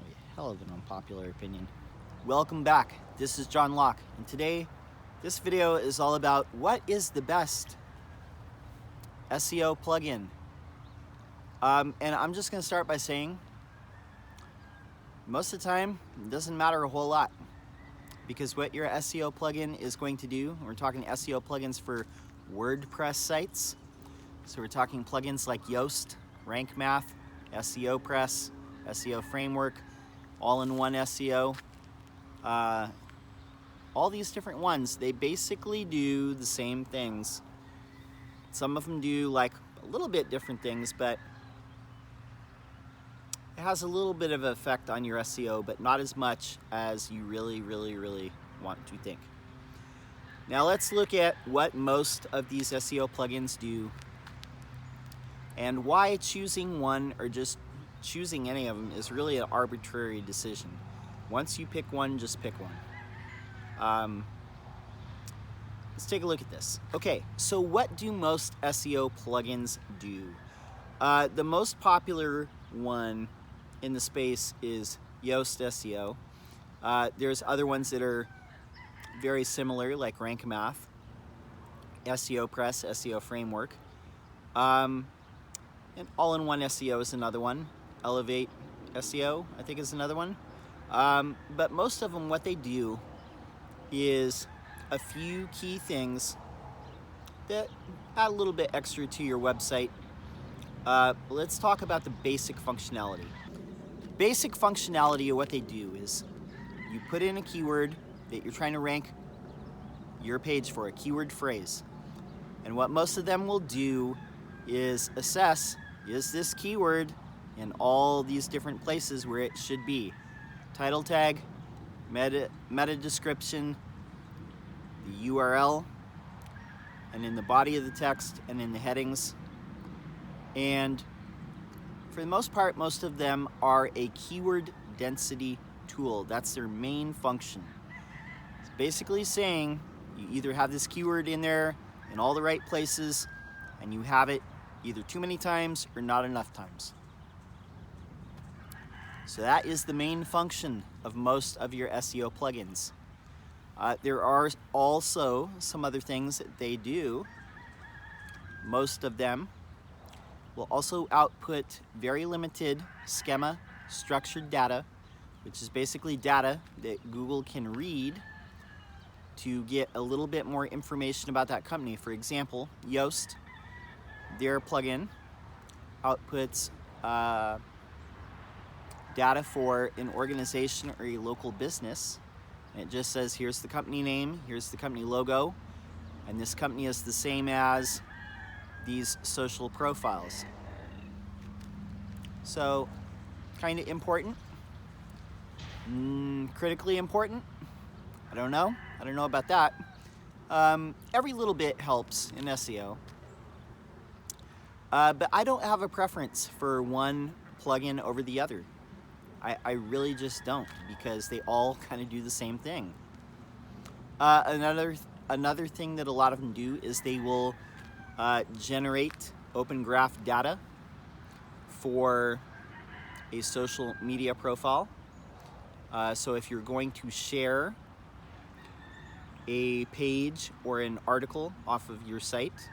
a hell of an unpopular opinion. Welcome back. This is John Locke, and today this video is all about what is the best SEO plugin. And I'm just going to start by saying most of the time it doesn't matter a whole lot, because what your SEO plugin is going to do, we're talking SEO plugins for WordPress sites. So we're talking plugins like Yoast, rankmath, SEO Press, SEO Framework, all-in-one SEO. All these different ones, they basically do the same things. Some of them do like a little bit different things, but it has a little bit of an effect on your SEO, but not as much as you really want to think. Now let's look at what most of these SEO plugins do and why choosing one or just choosing any of them is really an arbitrary decision. Once you pick one, just pick one. Let's take a look at this. Okay, so what do most SEO plugins do? The most popular one in the space is Yoast SEO. There's other ones that are very similar, like rankmath, SEO Press, SEO Framework. And all-in-one SEO is another one. Elevate SEO, I think, is another one. But most of them, what they do is a few key things that add a little bit extra to your website. Let's talk about the basic functionality. Basic functionality of what they do is you put in a keyword that you're trying to rank your page for, a keyword phrase. And what most of them will do is assess, is this keyword in all these different places where it should be? Title tag, meta description, the URL, and in the body of the text and in the headings. And for the most part, most of them are a keyword density tool. That's their main function. It's basically saying you either have this keyword in there in all the right places, and you have it either too many times or not enough times. So that is the main function of most of your SEO plugins. There are also some other things that they do. Most of them will also output very limited schema structured data, which is basically data that Google can read to get a little bit more information about that company. For example, Yoast, their plugin outputs data for an organization or a local business. And it just says, here's the company name, here's the company logo, and this company is the same as these social profiles. So, kind of important, critically important. I don't know about that. Every little bit helps in SEO. But I don't have a preference for one plugin over the other. I really just don't, because they all kind of do the same thing. Another thing that a lot of them do is they will generate open graph data for a social media profile. So if you're going to share a page or an article off of your site,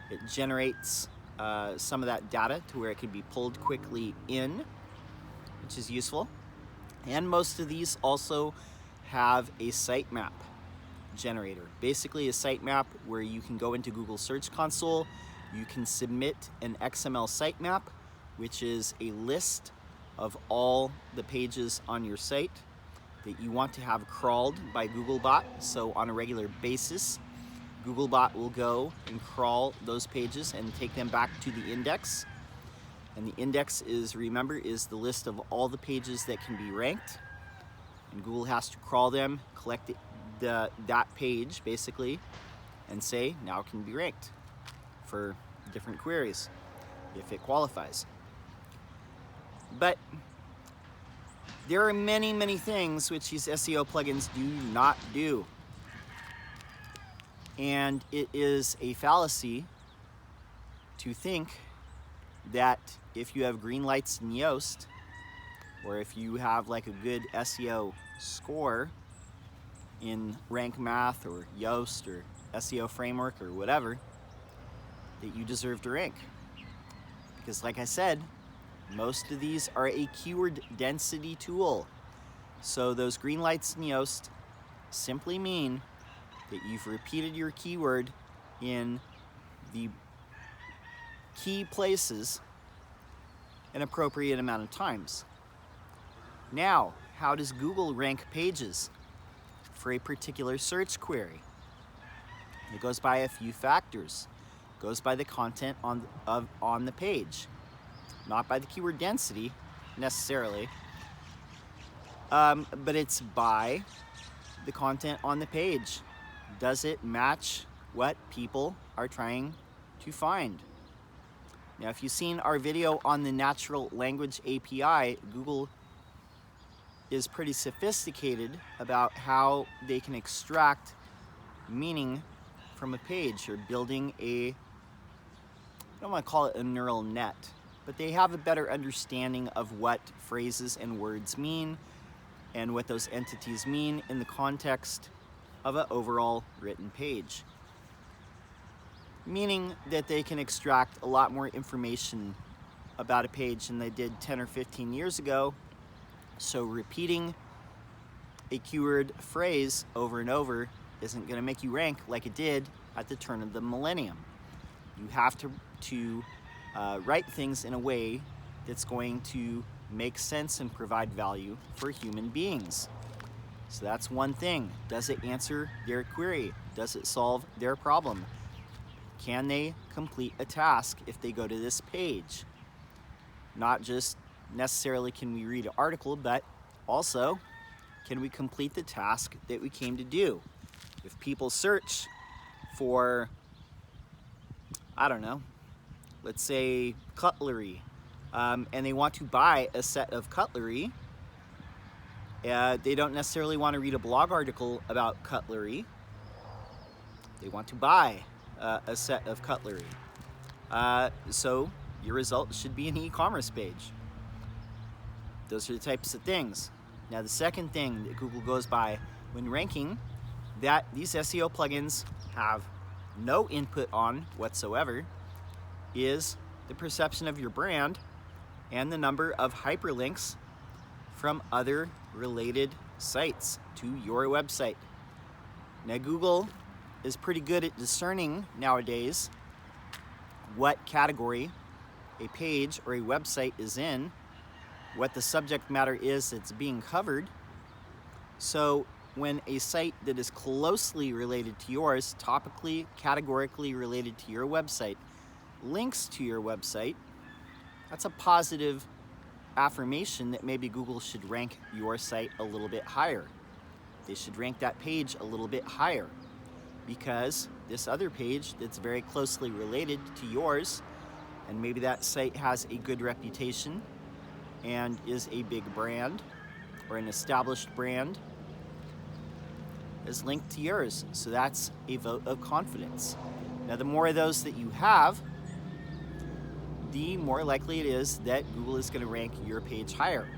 it generates some of that data to where it can be pulled quickly in, which is useful. And most of these also have a sitemap generator. Basically a sitemap where you can go into Google Search Console, you can submit an XML sitemap, which is a list of all the pages on your site that you want to have crawled by Googlebot. So on a regular basis, Googlebot will go and crawl those pages and take them back to the index. And the index is, remember, is the list of all the pages that can be ranked. And Google has to crawl them, collect that page basically, and say, now it can be ranked for different queries if it qualifies. But there are many things which these SEO plugins do not do. And it is a fallacy to think that if you have green lights in Yoast, or if you have like a good SEO score in rankmath or Yoast or SEO framework or whatever, that you deserve to rank. Because like I said, most of these are a keyword density tool. So those green lights in Yoast simply mean that you've repeated your keyword in the key places an appropriate amount of times. Now, how does Google rank pages for a particular search query? It goes by a few factors. It goes by the content on the page, not by the keyword density necessarily, but it's by the content on the page. Does it match what people are trying to find? Now, if you've seen our video on the natural language API, Google is pretty sophisticated about how they can extract meaning from a page. They're building I don't want to call it a neural net, but they have a better understanding of what phrases and words mean and what those entities mean in the context of an overall written page. Meaning that they can extract a lot more information about a page than they did 10 or 15 years ago. So repeating a keyword phrase over and over isn't going to make you rank like it did at the turn of the millennium. You have to write things in a way that's going to make sense and provide value for human beings. So that's one thing. Does it answer their query? Does it solve their problem? Can they complete a task if they go to this page? Not just necessarily can we read an article, but also can we complete the task that we came to do? If people search for, I don't know, let's say cutlery, and they want to buy a set of cutlery, they don't necessarily want to read a blog article about cutlery. They want to buy a set of cutlery. So your result should be an e-commerce page. Those are the types of things. Now the second thing that Google goes by when ranking that these SEO plugins have no input on whatsoever is the perception of your brand and the number of hyperlinks from other related sites to your website. Now Google is pretty good at discerning nowadays what category a page or a website is in, what the subject matter is that's being covered. So when a site that is closely related to yours, topically, categorically related to your website, links to your website, that's a positive affirmation that maybe Google should rank your site a little bit higher. They should rank that page a little bit higher because this other page that's very closely related to yours, and maybe that site has a good reputation and is a big brand or an established brand, is linked to yours. So that's a vote of confidence. Now the more of those that you have, the more likely it is that Google is going to rank your page higher.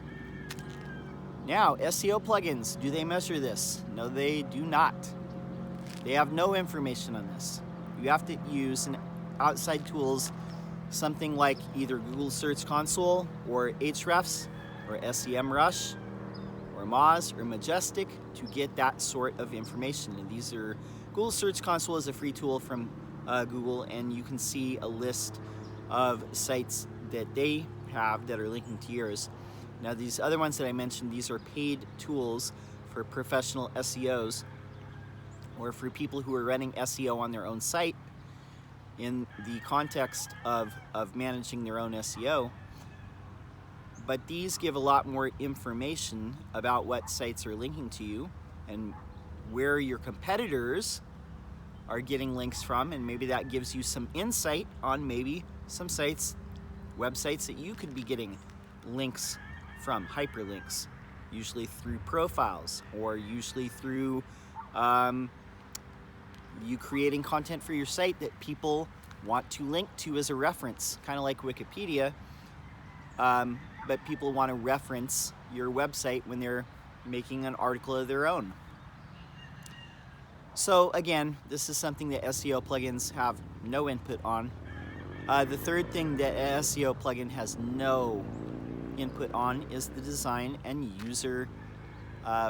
Now, SEO plugins, do they measure this? No, they do not. They have no information on this. You have to use an outside tools, something like either Google Search Console or Ahrefs or SEMrush or Moz or Majestic to get that sort of information. And these are, Google Search Console is a free tool from Google, and you can see a list of sites that they have that are linking to yours. Now these other ones that I mentioned, these are paid tools for professional SEOs or for people who are running SEO on their own site in the context of managing their own SEO. But these give a lot more information about what sites are linking to you and where your competitors are getting links from, and maybe that gives you some insight on maybe some sites, websites that you could be getting links from, hyperlinks, usually through profiles or usually through you creating content for your site that people want to link to as a reference, kind of like Wikipedia. but people want to reference your website when they're making an article of their own. So again, this is something that SEO plugins have no input on. The third thing that an SEO plugin has no input on is the design and user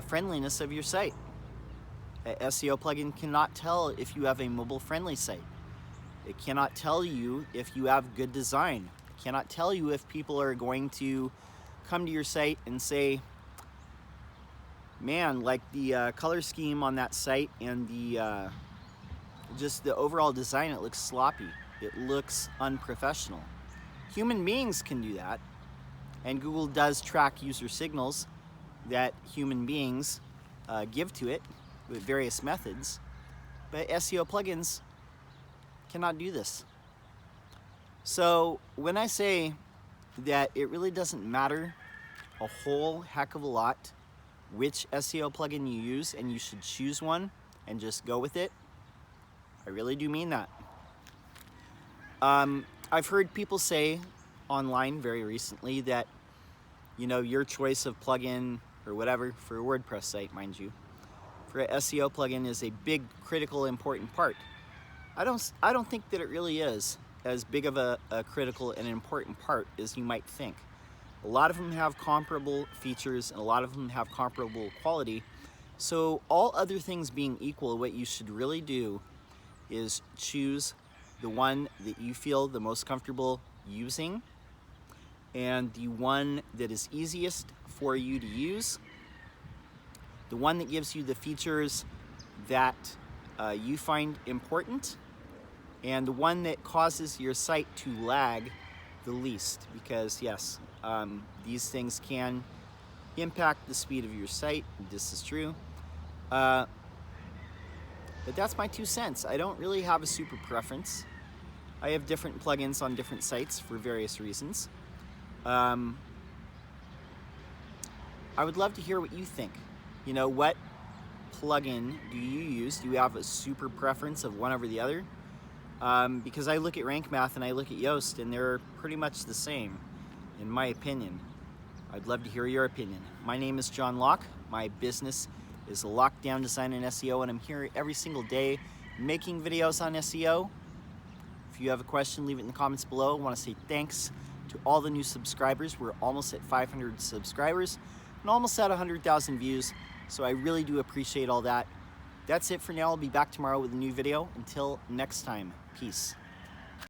friendliness of your site. An SEO plugin cannot tell if you have a mobile-friendly site. It cannot tell you if you have good design. It cannot tell you if people are going to come to your site and say, man, like the color scheme on that site and the just the overall design, it looks sloppy. It looks unprofessional. Human beings can do that, and Google does track user signals that human beings give to it with various methods, but SEO plugins cannot do this. So when I say that it really doesn't matter a whole heck of a lot which SEO plugin you use, and you should choose one and just go with it, I really do mean that. I've heard people say online very recently that, you know, your choice of plugin or whatever for a WordPress site, mind you, for an SEO plugin is a big, critical, important part. I don't think that it really is as big of a critical and important part as you might think. A lot of them have comparable features and a lot of them have comparable quality. So all other things being equal, what you should really do is choose the one that you feel the most comfortable using and the one that is easiest for you to use, the one that gives you the features that you find important, and the one that causes your site to lag the least, because yes, these things can impact the speed of your site. This is true. But that's my 2 cents. I don't really have a super preference. I have different plugins on different sites for various reasons. I would love to hear what you think. You know, what plugin do you use? Do you have a super preference of one over the other? Because I look at rankmath and I look at Yoast and they're pretty much the same, in my opinion. I'd love to hear your opinion. My name is John Locke. My business is Lockedown Design and SEO, and I'm here every single day making videos on SEO. If you have a question, leave it in the comments below. I want to say thanks to all the new subscribers. We're almost at 500 subscribers and almost at 100,000 views, so I really do appreciate all that. That's it for now. I'll be back tomorrow with a new video. Until next time, peace.